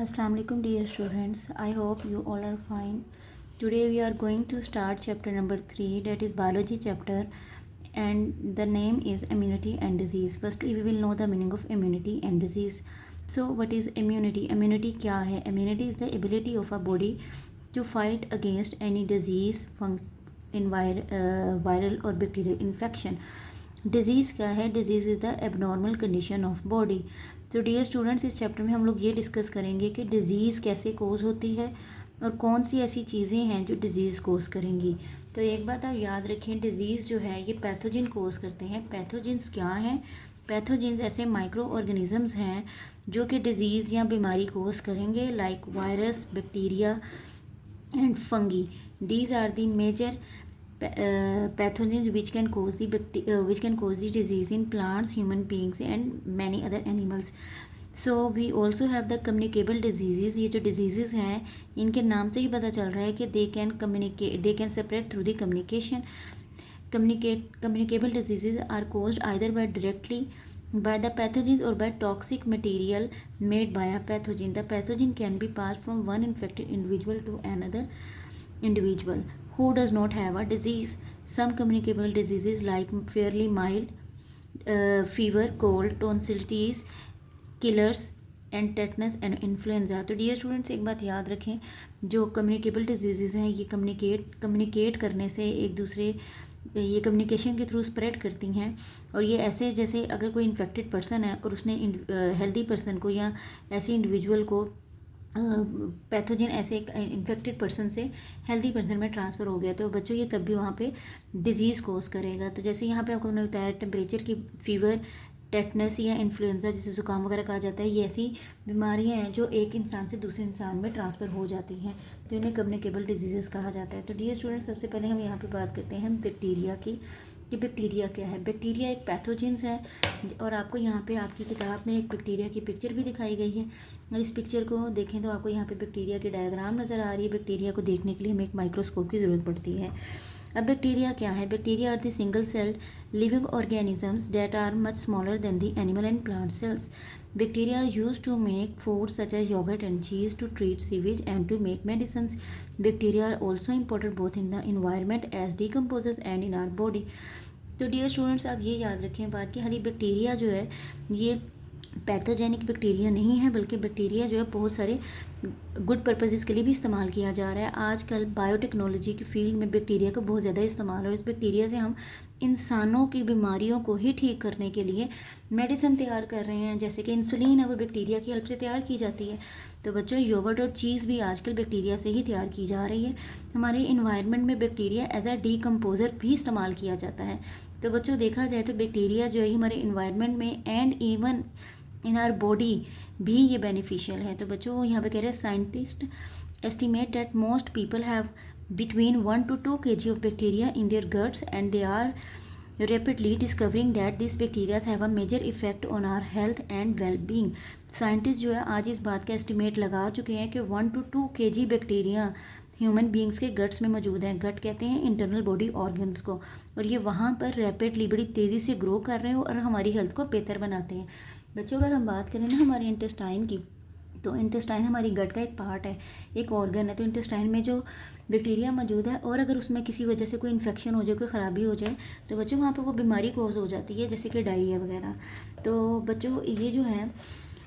Assalamu alaikum dear students. I hope you all are fine. Today we are going to start chapter number 3, that is biology chapter, and the name is immunity and disease. Firstly we will know the meaning of immunity and disease. So what is immunity? Immunity क्या है? Immunity is the ability of a body to fight against any disease, viral or bacterial infection. Disease क्या है? Disease is the abnormal condition of body. तो dear students, इस chapter में हम लोग ये डिस्कस करेंगे कि डिज़ीज़ कैसे कोज होती है और कौन सी ऐसी चीज़ें हैं जो डिज़ीज़ कोज करेंगी. तो एक बात आप याद रखें, डिज़ीज़ जो है ये पैथोजिन कोज करते हैं. पैथोजिन्स क्या हैं? पैथोजिन्स ऐसे माइक्रो ऑर्गेनिजम्स हैं जो कि डिज़ीज़ या बीमारी कोज करेंगे, like virus, bacteria and fungi. These are the major pathogens which can cause the disease in plants, human beings and many other animals. So we also have the communicable diseases. ये जो diseases हैं इनके नाम से ही पता चल रहा है कि they can spread through the communication. Communicable diseases are caused either directly by the pathogens or by toxic material made by a pathogen. The pathogen can be passed from one infected individual to another individual who does not have a disease. Some communicable diseases like fairly mild fever, cold, tonsillitis, killers and tetanus and influenza. तो dear students, एक बात याद रखें, जो communicable disease हैं ये communicate करने से एक दूसरे ये कम्युनिकेशन के थ्रू स्प्रेड करती हैं. और ये ऐसे जैसे अगर कोई इन्फेक्टेड पर्सन है और उसने हेल्दी पर्सन को या ऐसे इंडिविजुअल को पैथोजन ऐसे एक इन्फेक्टेड पर्सन से हेल्दी पर्सन में ट्रांसफ़र हो गया तो बच्चों ये तब भी वहाँ पे डिजीज़ कोज करेगा. तो जैसे यहाँ पे आपको मैंने बताया टेम्परेचर की फीवर, टेटनस या इन्फ्लुएंजा जिसे ज़ुकाम वगैरह कहा जाता है, ये ऐसी बीमारियाँ हैं जो एक इंसान से दूसरे इंसान में ट्रांसफ़र हो जाती हैं, तो इन्हें कम्युनिकेबल डिजीज़ कहा जाता है. तो डियर स्टूडेंट्स, सबसे पहले हम यहाँ पे बात करते हैं बैक्टीरिया की कि बैक्टीरिया क्या है. बैक्टीरिया एक पैथोजेंस है और आपको यहाँ पे आपकी किताब में एक बैक्टीरिया की पिक्चर भी दिखाई गई है. और इस पिक्चर को देखें तो आपको यहाँ पे बैक्टीरिया की डायग्राम नज़र आ रही है. बैक्टीरिया को देखने के लिए हमें एक माइक्रोस्कोप की ज़रूरत पड़ती है. अब बैक्टीरिया क्या है? Bacteria are the single celled living organisms that are much smaller than the animal and plant cells. Bacteria are used to make food such as yogurt and cheese, to treat sewage and to make medicines. Bacteria are also important both in the environment as decomposers and in our body. तो dear students, आप ये याद रखें बात कि खाली bacteria जो है ये पैथोजेनिक बैक्टीरिया नहीं है, बल्कि बैक्टीरिया जो है बहुत सारे गुड पर्पसेस के लिए भी इस्तेमाल किया जा रहा है. आजकल बायोटेक्नोलॉजी की फील्ड में बैक्टीरिया का बहुत ज़्यादा इस्तेमाल है और इस बैक्टीरिया से हम इंसानों की बीमारियों को ही ठीक करने के लिए मेडिसिन तैयार कर रहे हैं. जैसे कि इंसुलिन है, वो बैक्टीरिया की हेल्प से तैयार की जाती है. तो बच्चों, योगर्ट और चीज़ भी आजकल बैक्टीरिया से ही तैयार की जा रही है. हमारे इन्वायरमेंट में बैक्टीरिया एज अ डीकम्पोज़र भी इस्तेमाल किया जाता है. तो बच्चों, देखा जाए तो बैक्टीरिया जो है हमारे इन्वायरमेंट में and even in our body भी ये बेनिफिशियल है. तो बच्चों, यहाँ पे कह रहे हैं scientist estimate that most people have between 1 to 2 kg of bacteria in their guts, and they are rapidly discovering that these bacteria have a major effect on our health and well-being. Scientist जो है आज इस बात का estimate लगा चुके हैं कि 1 to 2 kg bacteria human beings के गट्स में मौजूद हैं. गट कहते हैं इंटरनल बॉडी ऑर्गन्स को, और ये वहाँ पर रैपिडली बड़ी तेज़ी से ग्रो कर रहे हैं और हमारी हेल्थ को बेहतर बनाते हैं. बच्चों, अगर हम बात करें ना हमारे इंटेस्टाइन की, तो इंटेस्टाइन हमारी गट का एक पार्ट है, एक ऑर्गन है. तो इंटेस्टाइन में जो बैक्टीरिया मौजूद है और अगर उसमें किसी वजह से कोई इन्फेक्शन हो जाए, कोई ख़राबी हो जाए, तो बच्चों वहाँ पर वो बीमारी कोज हो जाती है, जैसे कि डायरिया वगैरह. तो बच्चों, ये जो है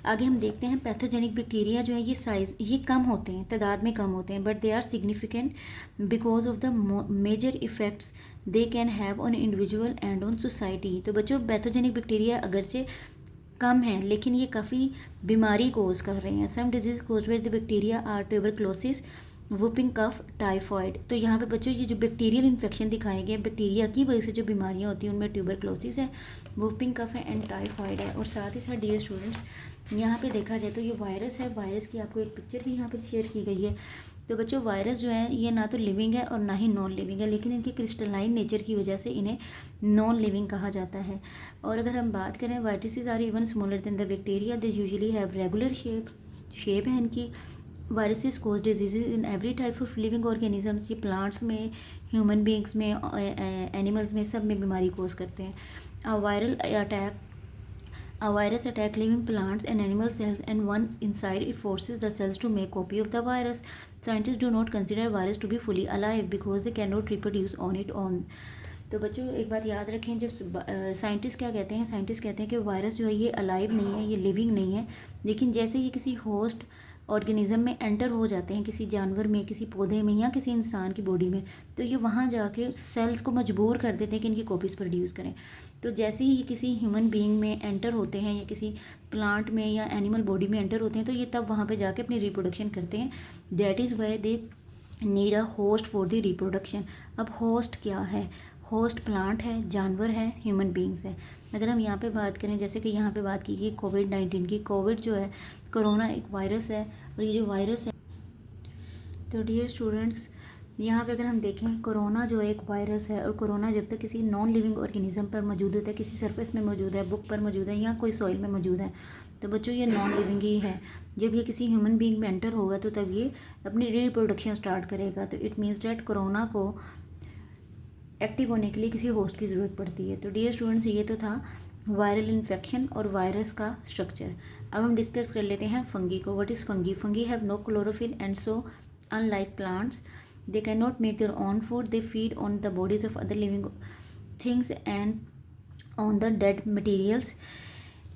आगे हम देखते हैं पैथोजेनिक बैक्टीरिया जो है ये कम होते हैं, तादाद में कम होते हैं, but they are significant because of the major effects they can have on individual and on society. तो बच्चों, पैथोजेनिक बैक्टीरिया अगरचे कम है लेकिन ये काफ़ी बीमारी कोज कर रहे हैं. Some diseases cause by the bacteria are tuberculosis, whooping cough, typhoid. तो यहाँ पे बच्चों ये जो बैक्टीरियल इन्फेक्शन दिखाए गए बैक्टीरिया की वजह से जो बीमारियाँ होती हैं उनमें ट्यूबरक्लोसिस है, वुपिंग कफ है एंड टाइफॉइड है. और साथ ही साथ डियर स्टूडेंट्स, यहाँ पे देखा जाए तो ये वायरस है. वायरस की आपको एक पिक्चर भी यहाँ पे शेयर की गई है. तो बच्चों, वायरस जो है ये ना तो लिविंग है और ना ही नॉन लिविंग है, लेकिन इनकी क्रिस्टलाइन नेचर की वजह से इन्हें नॉन लिविंग कहा जाता है. और अगर हम बात करें viruses are even smaller than the bacteria, they usually have regular shape है इनकी. Viruses cause disease in every type of living organisms. ये प्लांट्स में, ह्यूमन बींग्स में, एनिमल्स में, सब में बीमारी कोज करते हैं. Viral attack A virus attack living plants and animal cells, and once inside, it forces the cells to make copy of the virus. Scientists do not consider virus to be fully alive because they cannot reproduce on its own. तो बच्चों एक बात याद रखें, जब scientist क्या कहते हैं, साइंटिस्ट कहते हैं कि वायरस जो है ये अलाइव नहीं है, ये लिविंग नहीं है, लेकिन जैसे ये किसी होस्ट ऑर्गेनिज्म में एंटर हो जाते हैं, किसी जानवर में, किसी पौधे में या किसी इंसान की बॉडी में, तो ये वहाँ जाके सेल्स को मजबूर कर देते हैं कि इनकी कॉपीज़ प्रोड्यूस करें। तो जैसे ही ये किसी ह्यूमन बीइंग में एंटर होते हैं या किसी प्लांट में या एनिमल बॉडी में एंटर होते हैं, तो ये तब वहाँ पे जाके अपनी रिप्रोडक्शन करते हैं। That is why they need a host for the reproduction. अब होस्ट क्या है? होस्ट प्लांट है, जानवर है, ह्यूमन बीइंग्स है। अगर हम यहाँ पे बात करें, जैसे कि यहाँ पे बात की गई कोविड-19 की, कोविड जो है, कोरोना एक वायरस है, और ये जो वायरस है, तो डियर स्टूडेंट्स यहाँ पे अगर हम देखें, कोरोना जो एक वायरस है, और कोरोना जब तक किसी नॉन लिविंग ऑर्गेनिज्म पर मौजूद होता है, किसी सरफेस में मौजूद है, बुक पर मौजूद है या कोई सॉइल में मौजूद है, तो बच्चों ये नॉन लिविंग ही है। जब ये किसी ह्यूमन बीइंग में एंटर होगा तो तब ये अपनी रिप्रोडक्शन स्टार्ट करेगा। तो इट मीन्स डैट कोरोना को एक्टिव होने के लिए किसी होस्ट की ज़रूरत पड़ती है। तो डियर स्टूडेंट्स ये तो था वायरल इन्फेक्शन और वायरस का स्ट्रक्चर। अब हम डिस्कस कर लेते हैं फंगी को। What is fungi? Fungi have no chlorophyll and so unlike plants they can not make their own food, they feed on the bodies of other living things and on the dead materials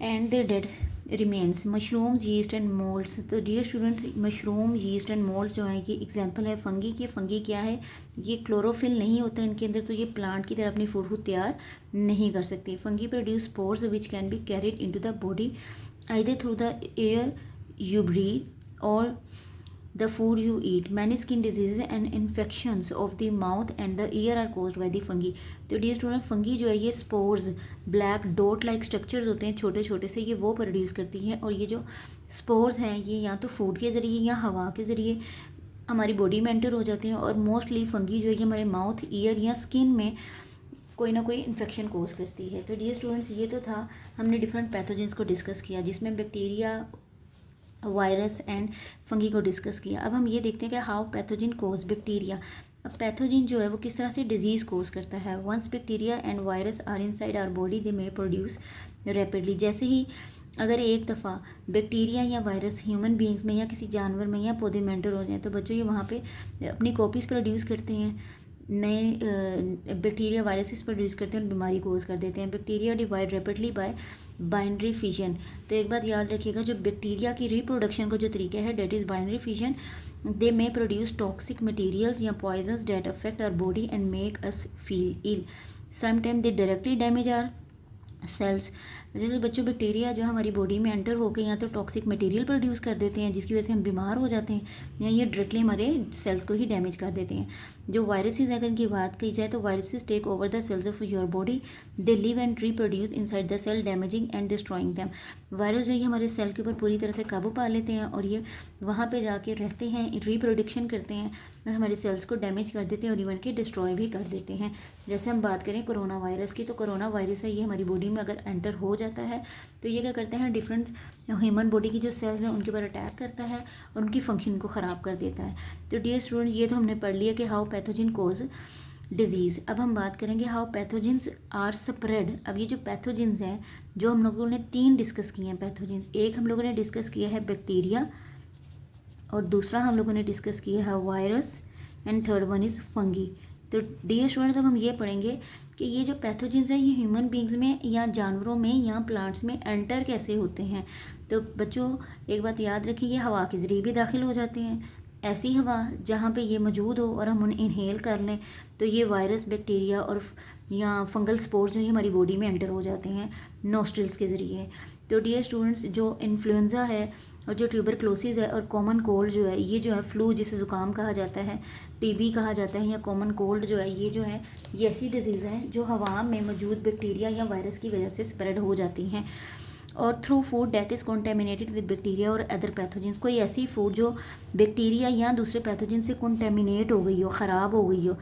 and the dead remains. Mushroom, yeast and moulds. तो dear students mushroom, yeast and mould जो है ये example है fungi की। Fungi क्या है? ये chlorophyll नहीं होता है इनके अंदर, तो ये प्लांट की तरह अपनी फूड को तैयार नहीं कर सकती। Fungi produce spores which can be carried into the body either through the air you breathe और the food you eat. Many skin diseases and infections of the mouth and the ear are caused by the fungi. तो dear student fungi जो है ये spores, black dot like structures होते हैं छोटे छोटे से, ये वो प्रोड्यूस करती है। और ये जो स्पोर्स हैं ये या तो फूड के ज़रिए या हवा के ज़रिए हमारी बॉडी में एंटर हो जाते हैं। और मोस्टली फंगी जो है ये हमारे माउथ, ईयर या स्किन में कोई ना कोई इन्फेक्शन कोज करती है। तो डियर स्टूडेंट्स ये तो था, हमने डिफरेंट पैथोजेंस को डिस्कस किया, जिसमें बैक्टीरिया, वायरस एंड फंगी को डिस्कस किया। अब हम ये देखते हैं कि हाउ पैथोजिन कोज बैक्टीरिया। अब पैथोजिन जो है वो किस तरह से डिजीज़ कोज करता है। Once bacteria and virus are inside our body they may produce rapidly. जैसे ही अगर एक दफ़ा बैक्टीरिया या वायरस ह्यूमन बीइंग्स में या किसी जानवर में या पौधे में एंटर हो जाए, तो बच्चों ये वहाँ पे अपनी कॉपीज़ प्रोड्यूस करते हैं, नए बैक्टीरिया वायरसेस प्रोड्यूस करते हैं और बीमारी कोज कर देते हैं। Bacteria divide rapidly bye binary fission. तो एक बात याद रखिएगा, जो बैक्टीरिया की रिप्रोडक्शन का जो तरीका है that is binary fission. They may produce toxic materials या poisons that affect our body and make us feel ill. Sometime they directly damage our cells. जैसे बच्चों बैक्टीरिया जो हमारी बॉडी में एंटर होकर या तो टॉक्सिक मटेरियल प्रोड्यूस कर देते हैं जिसकी वजह से हम बीमार हो जाते हैं, या ये डायरेक्टली हमारे सेल्स को ही डैमेज कर देते हैं। जो वायरसेस अगर इनकी बात की जाए तो viruses take over the cells of your body, they live and reproduce inside the cell damaging and destroying them. Virus जो है हमारे सेल के ऊपर पूरी तरह से काबू पा लेते हैं और ये वहाँ पे जाके रहते हैं, रिप्रोडक्शन करते हैं और हमारे सेल्स को डैमेज कर देते हैं और इवन के डिस्ट्रॉय भी कर देते हैं। जैसे हम बात करें कोरोना वायरस की, तो कोरोना वायरस है ये हमारी बॉडी में अगर एंटर हो जाता है तो ये क्या करते हैं, डिफरेंट ह्यूमन बॉडी की जो सेल्स हैं उनके ऊपर अटैक करता है और उनकी फंक्शन को ख़राब कर देता है। तो डियर स्टूडेंट ये तो हमने पढ़ लिया कि हाउ पैथोजिन कोज डिजीज़। अब हम बात करेंगे हाउ पैथोजिन्स आर स्प्रेड। अब ये जो पैथोजिन्स हैं जो हम लोगों ने 3 डिस्कस किए हैं पैथोजिन्स, एक हम लोगों ने डिस्कस किया है बैक्टीरिया और दूसरा हम लोगों ने डिस्कस किया है virus and third one is fungi. तो डियर स्टूडेंट्स अब हम ये पढ़ेंगे कि ये जो पैथोजेंस हैं ये ह्यूमन बींग्स में या जानवरों में या प्लांट्स में एंटर कैसे होते हैं। तो बच्चों एक बात याद रखिए, ये हवा के ज़रिए भी दाखिल हो जाते हैं। ऐसी हवा जहाँ पे ये मौजूद हो और हम उन्हें इनहेल कर लें तो ये वायरस, बैक्टीरिया और या फंगल स्पोर्स जो है हमारी बॉडी में एंटर हो जाते हैं नोस्ट्रिल्स के ज़रिए। तो डियर स्टूडेंट्स जो इन्फ्लुएंज़ा है और जो ट्यूबरक्लोसिस है और कॉमन कोल्ड जो है, ये जो है फ्लू जिसे ज़ुकाम कहा जाता है, टीबी कहा जाता है या कॉमन कोल्ड जो है, ये ऐसी डिजीज़ हैं जो हवा में मौजूद बैक्टीरिया या वायरस की वजह से स्प्रेड हो जाती हैं और through food that is contaminated with bacteria और अदर पैथोजेंस। कोई ऐसी फूड जो बैक्टीरिया या दूसरे पैथोजन से कॉन्टेमिनेट हो गई हो, ख़राब हो गई हो,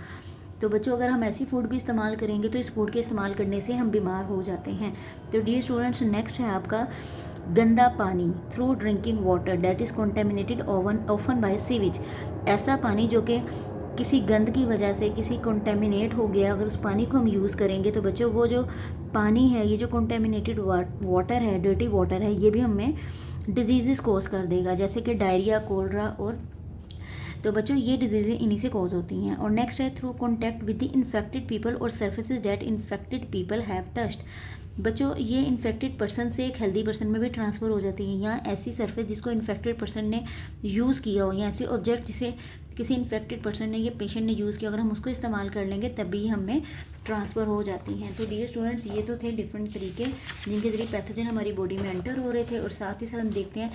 तो बच्चों अगर हम ऐसी फूड भी इस्तेमाल करेंगे तो इस फूड के इस्तेमाल करने से हम बीमार हो जाते हैं। तो डियर स्टूडेंट्स नेक्स्ट है आपका गंदा पानी through drinking water that is contaminated often by sewage. ऐसा पानी जो कि किसी गंद की वजह से किसी कंटेमिनेट हो गया, अगर उस पानी को हम यूज़ करेंगे तो बच्चों वो जो पानी है, ये जो कंटेमिनेटेड वाटर है, डर्टी वाटर है, ये भी हमें डिजीज़ कॉज कर देगा, जैसे कि डायरिया, कोलरा और तो बच्चों ये डिजीज़ें इन्हीं से कॉज होती हैं। और नेक्स्ट है through contact with the infected people और surfaces that infected people have touched. बच्चों ये इन्फेक्टेड पर्सन से एक हेल्दी पर्सन में भी ट्रांसफ़र हो जाती है, या ऐसी सरफेस जिसको इन्फेक्टेड पर्सन ने यूज़ किया हो, या ऐसे ऑब्जेक्ट जिसे किसी इन्फेक्टेड पर्सन ने, ये पेशेंट ने यूज़ किया, अगर हम उसको इस्तेमाल कर लेंगे तभी हमें ट्रांसफ़र हो जाती हैं। तो डियर स्टूडेंट्स, ये तो थे डिफरेंट तरीके जिनके ज़रिए पैथोजन हमारी बॉडी में एंटर हो रहे थे। और साथ ही साथ हम देखते हैं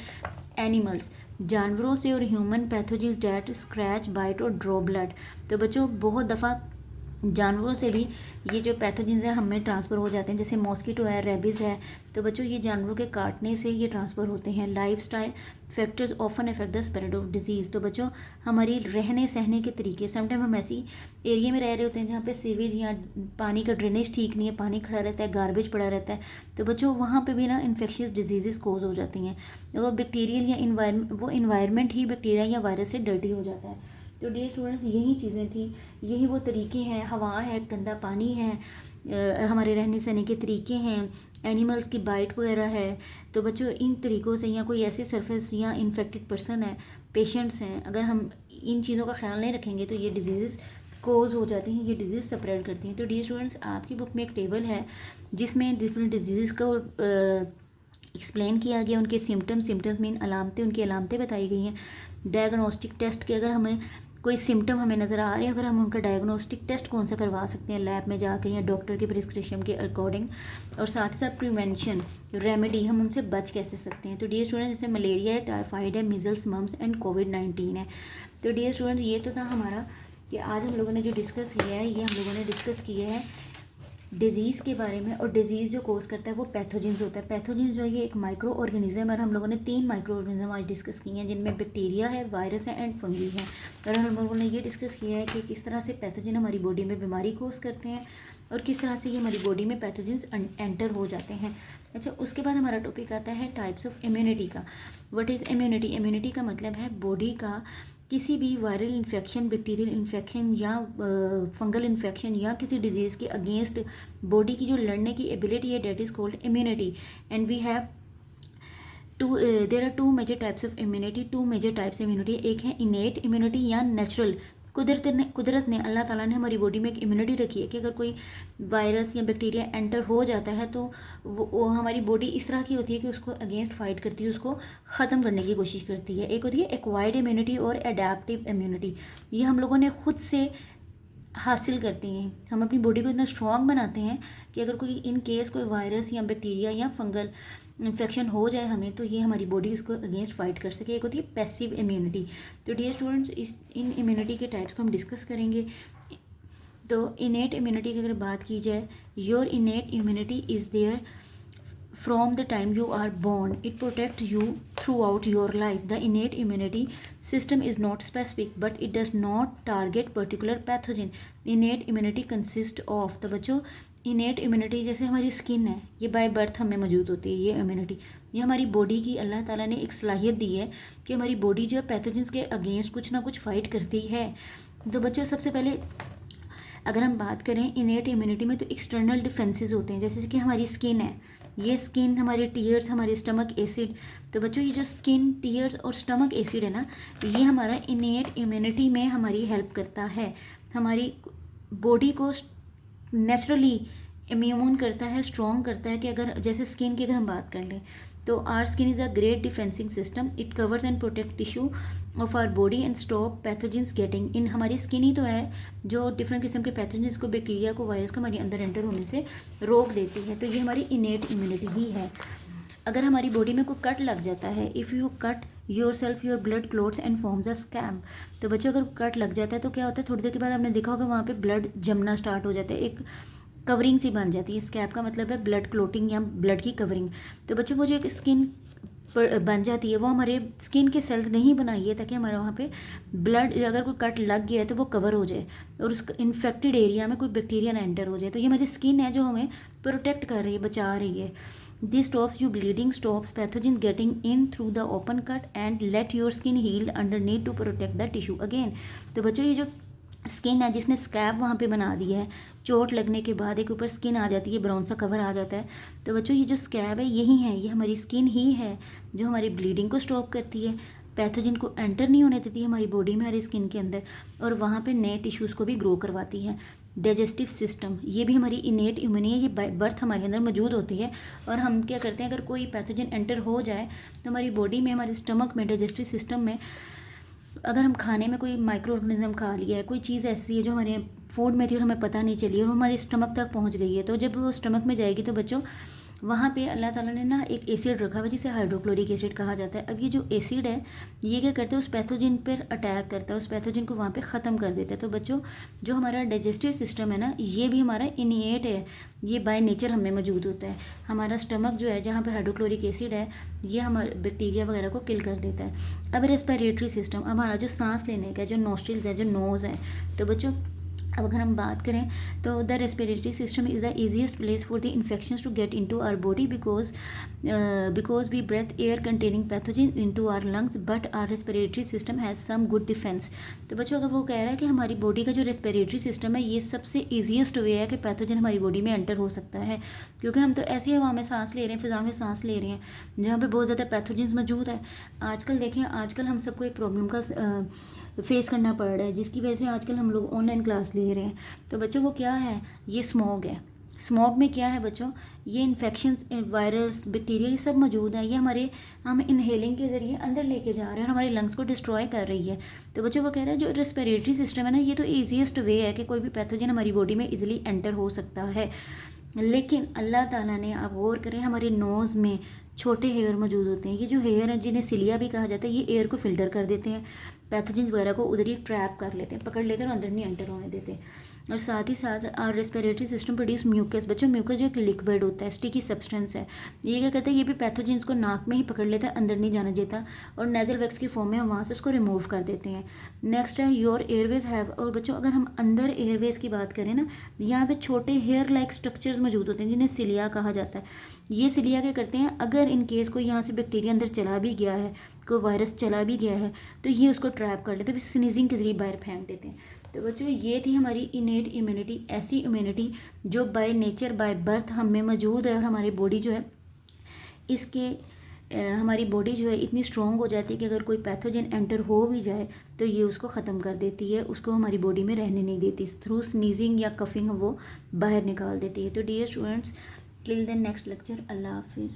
एनिमल्स, जानवरों से और human pathogens that scratch, bite और ड्रॉ ब्लड। तो बच्चों बहुत दफ़ा जानवरों से भी ये जो पैथोजेंस है हमें ट्रांसफ़र हो जाते हैं, जैसे मॉस्किटो है, रेबीज़ है। तो बच्चों ये जानवरों के काटने से ये ट्रांसफ़र होते हैं। Life style factors often effect the spread of disease. तो बच्चों हमारी रहने सहने के तरीके, समटाइम हम ऐसी एरिया में रह रहे होते हैं जहाँ पे सीवेज या पानी का ड्रेनेज ठीक नहीं है, पानी खड़ा रहता है, गार्बेज पड़ा रहता है, तो बच्चों वहाँ पे भी ना इन्फेक्शियस डिजीज़ कोज हो जाती हैं। वो बैक्टीरियल या वो इन्वायरमेंट ही बैक्टीरिया या वायरस से डर्टी हो जाता है। तो डियर स्टूडेंट्स, यही चीज़ें थी, यही वो तरीके हैं, हवा है, गंदा पानी है, हमारे रहने सहने के तरीके हैं, एनिमल्स की बाइट वगैरह है। तो बच्चों इन तरीक़ों से, या कोई ऐसी सरफेस या इन्फेक्टेड पर्सन है, पेशेंट्स हैं, अगर हम इन चीज़ों का ख्याल नहीं रखेंगे तो ये डिजीज़ कोज हो जाती हैं, ये डिजीज़ स्प्रेड करती हैं। तो डियर स्टूडेंट्स, आपकी बुक में एक टेबल है जिसमें डिफरेंट डिजीज़ को एक्सप्लेन किया गया, उनके सिम्टम्स मीन अलामतें, उनकी अलामतें बताई गई हैं। डायग्नोस्टिक टेस्ट के अगर हमें कोई सिम्टम हमें नज़र आ रहे हैं, अगर हम उनका डायग्नोस्टिक टेस्ट कौन सा करवा सकते हैं लैब में जाकर या डॉक्टर के प्रिस्क्रिप्शन के अकॉर्डिंग। और साथ ही साथ प्रिवेंशन रेमेडी, हम उनसे बच कैसे सकते हैं। तो डियर स्टूडेंट, जैसे मलेरिया है, टाइफाइड है, मीजल्स, मम्स एंड कोविड-19 है। तो डियर स्टूडेंट, ये तो था हमारा कि आज हम लोगों ने जो डिस्कस किया है, ये हम लोगों ने डिस्कस किया है डिजीज़ के बारे में। और डिजीज़ जो कोज करता है वो पैथोजेंस होता है। पैथोजेंस जो है ये एक माइक्रो ऑर्गेनिज्म है, और हम लोगों ने 3 माइक्रो ऑर्गेनिज्म आज डिस्कस किए हैं, जिनमें बैक्टीरिया है, वायरस है एंड फंगी है। और हम लोगों ने ये डिस्कस किया है कि किस तरह से पैथोजन हमारी बॉडी में बीमारी कोज करते हैं और किस तरह से ये हमारी बॉडी में पैथोजेंस एंटर हो जाते हैं। अच्छा, उसके बाद हमारा टॉपिक आता है टाइप्स ऑफ इम्यूनिटी का। What is immunity? इम्यूनिटी का मतलब है बॉडी का किसी भी वायरल इन्फेक्शन, बैक्टीरियल इन्फेक्शन या फंगल इन्फेक्शन या किसी डिजीज़ के अगेंस्ट बॉडी की जो लड़ने की एबिलिटी है, that is called immunity. And we have there are 2 major types of immunity, 2 major types immunity. एक है इनेट इम्यूनिटी या नेचुरल। कुदरत ने अल्लाह ताला ने हमारी बॉडी में एक इम्यूनिटी रखी है कि अगर कोई वायरस या बैक्टीरिया एंटर हो जाता है तो वो हमारी बॉडी इस तरह की होती है कि उसको अगेंस्ट फाइट करती है, उसको ख़त्म करने की कोशिश करती है। एक होती है एक्वायर्ड इम्यूनिटी और एडेप्टिव इम्यूनिटी। ये हम लोगों ने खुद से हासिल करते हैं। हम अपनी बॉडी को इतना स्ट्रॉन्ग बनाते हैं कि अगर कोई इन केस कोई वायरस या बैक्टीरिया या फंगल इन्फेक्शन हो जाए हमें, तो ये हमारी बॉडी उसको अगेंस्ट फाइट कर सके। एक होती है पैसिव इम्यूनिटी। तो डियर स्टूडेंट्स, इन इम्यूनिटी के टाइप्स को हम डिस्कस करेंगे। तो इनेट इम्यूनिटी की अगर बात की जाए, your innate immunity is there from the time you are born. It protects you throughout your life. The innate immunity system is not specific, but it does not target particular pathogen. Innate immunity consists of, तो बच्चों innate immunity जैसे हमारी skin है, ये by birth हमें मौजूद होती है। ये इम्यूनिटी, ये हमारी बॉडी की अल्लाह ताला ने एक सलाहियत दी है कि हमारी बॉडी जो है पैथोजेंस के अगेंस्ट कुछ ना कुछ फाइट करती है। तो बच्चों सबसे पहले अगर हम बात करें इनेट इम्यूनिटी में, तो एक्सटर्नल डिफेंसेस होते हैं, जैसे कि हमारी स्किन है, ये स्किन, हमारे टीयर्स, हमारे स्टमक एसिड। तो बच्चों ये जो स्किन, टीयर्स और स्टमक एसिड है ना, ये हमारा इनेट इम्यूनिटी में हमारी हेल्प करता है, हमारी बॉडी को नेचुरली इम्यून करता है, स्ट्रॉन्ग करता है। कि अगर जैसे स्किन की अगर हम बात कर लें, तो our skin is a great defensing system. It covers and protect tissue of our body and stop pathogens getting in. हमारी स्किन ही तो है जो डिफरेंट किस्म के पैथोजेंस को, बैक्टीरिया को, वायरस को हमारे अंदर एंटर होने से रोक देती है। तो ये हमारी इनेट इम्यूनिटी ही है। अगर हमारी बॉडी में कोई कट लग जाता है, if you cut your self, your blood clots and forms a scam. तो बच्चों अगर कट लग जाता है तो क्या होता है, थोड़ी देर के बाद आपने देखा होगा वहाँ पे ब्लड जमना स्टार्ट हो जाता है, एक कवरिंग सी बन जाती है। स्कैब का मतलब है ब्लड क्लोटिंग या ब्लड की कवरिंग। तो बच्चों वो जो एक स्किन बन जाती है, वो हमारे स्किन के सेल्स नहीं बनाई है ताकि हमारे वहाँ पे ब्लड, अगर कोई कट लग गया है तो वो कवर हो जाए और उस इन्फेक्टेड एरिया में कोई बैक्टीरिया ना एंटर हो जाए। तो ये हमारी स्किन है जो हमें प्रोटेक्ट कर रही है, बचा रही है। This stops you bleeding, stops pathogen getting in through the open cut and let your skin heal underneath to protect the tissue again. तो बच्चों ये जो स्किन है जिसने स्कैब वहाँ पे बना दिया है, चोट लगने के बाद एक ऊपर स्किन आ जाती है, ब्राउन सा कवर आ जाता है। तो बच्चों ये जो स्कैब है यही है, ये हमारी स्किन ही है जो हमारी ब्लीडिंग को स्टॉप करती है, पैथोजन को एंटर नहीं होने देती है हमारी बॉडी में, हमारी स्किन के अंदर, और वहाँ पे नए टिश्यूज़ को भी ग्रो करवाती है। डाइजेस्टिव सिस्टम, ये भी हमारी इनेट इम्यूनिटी है, ये बाय बर्थ हमारे अंदर मौजूद होती है। और हम क्या करते हैं, अगर कोई पैथोजन एंटर हो जाए तो हमारी बॉडी में, हमारे स्टमक में, डाइजेस्टिव सिस्टम में, अगर हम खाने में कोई माइक्रो ऑर्गेनिज्म खा लिया है, कोई चीज़ ऐसी है जो हमारे फूड में थी और हमें पता नहीं चली और हमारे स्टमक तक पहुंच गई है, तो जब वो स्टमक में जाएगी तो बच्चों वहाँ पे अल्लाह ताला ने ना एक एसिड रखा हुआ जिसे हाइड्रोक्लोरिक एसिड कहा जाता है। अब ये जो एसिड है ये क्या करता है, उस पैथोजन पर अटैक करता है, उस पैथोजन को वहाँ पे ख़त्म कर देता है। तो बच्चों जो हमारा डाइजेस्टिव सिस्टम है ना, ये भी हमारा इनिएट है, ये बाय नेचर हमें मौजूद होता है। हमारा स्टमक जो है जहाँ पे हाइड्रोक्लोरिक एसिड है ये हमारे बैक्टीरिया वगैरह को किल कर देता है। अब रेस्पिरेटरी सिस्टम, हमारा जो सांस लेने का, जो नोस्ट्रिल्स है, जो नोज़ है, तो बच्चों अब अगर हम बात करें तो the respiratory system is the easiest place for the infections to get into our body because we breathe air containing pathogen into our lungs but our respiratory system has some good defence. तो बच्चों अगर वो कह रहा है कि हमारी body का जो रेस्पिरेटरी सिस्टम है ये सबसे ईजीएस्ट वे है कि पैथोजन हमारी बॉडी में एंटर हो सकता है, क्योंकि हम तो ऐसी हवा में सांस ले रहे हैं, फिजा में सांस ले रहे हैं जहाँ पे बहुत ज़्यादा पैथोजन्स मौजूद है। आजकल देखें, आजकल हम सबको एक प्रॉब्लम का फेस करना पड़ रहा है जिसकी वजह से आजकल हम लोग ऑनलाइन क्लास ले रहे हैं। तो बच्चों वो क्या है, ये स्मॉग है। स्मॉग में क्या है बच्चों, ये इन्फेक्शंस, वायरस, बैक्टीरिया, ये सब मौजूद है। ये हमारे हम इनहेलिंग के ज़रिए अंदर लेके जा रहे हैं और हमारे लंग्स को डिस्ट्रॉय कर रही है। तो बच्चों वो कह रहे हैं जो रेस्पिरेटरी सिस्टम है ना, ये तो ईजीएस्ट वे है कि कोई भी पैथोजन हमारी बॉडी में इजीली एंटर हो सकता है। लेकिन अल्लाह ताला ने, आप गौर करें, हमारे नोज़ में छोटे हेयर मौजूद होते हैं। ये जो हेयर हैं जिन्हें सिलिया भी कहा जाता है, ये एयर को फिल्टर कर देते हैं, पैथोजन्स वगैरह को उधर ही ट्रैप कर लेते हैं, पकड़ लेते हैं और अंदर नहीं एंटर होने देते। और साथ ही साथ our respiratory system produce mucus. बच्चों म्यूकस जो एक लिक्विड होता है, स्टिकी सब्सटेंस है, ये क्या करता है, ये भी पैथोजन्स को नाक में ही पकड़ लेता है, अंदर नहीं जाने देता, और नेजल वैक्स की फॉर्म में हम वहाँ से उसको रिमूव कर देते हैं। नेक्स्ट है योर एयरवेज हैव। और बच्चों अगर हम अंदर एयरवेज की बात करें ना, यहाँ पे छोटे हेयर लाइक स्ट्रक्चर्स मौजूद होते हैं जिन्हें सिलिया कहा जाता है। ये सिलिया क्या करते हैं, अगर इन केस कोई यहाँ से बैक्टीरिया अंदर चला भी गया है, कोई वायरस चला भी गया है, तो ये उसको ट्रैप कर लेते हैं, फिर स्नीजिंग के जरिए बाहर फेंक देते हैं। तो बच्चों ये थी हमारी इनेट इम्यूनिटी, ऐसी इम्यूनिटी जो बाय नेचर, बाय बर्थ हम में मौजूद है, और हमारी बॉडी जो है इसके हमारी बॉडी जो है इतनी स्ट्रॉन्ग हो जाती है कि अगर कोई पैथोजन एंटर हो भी जाए तो ये उसको ख़त्म कर देती है, उसको हमारी बॉडी में रहने नहीं देती, थ्रू स्नीजिंग या कफिंग वो बाहर निकाल देती है। तो dear students, till the next lecture, अल्लाह हाफिज़।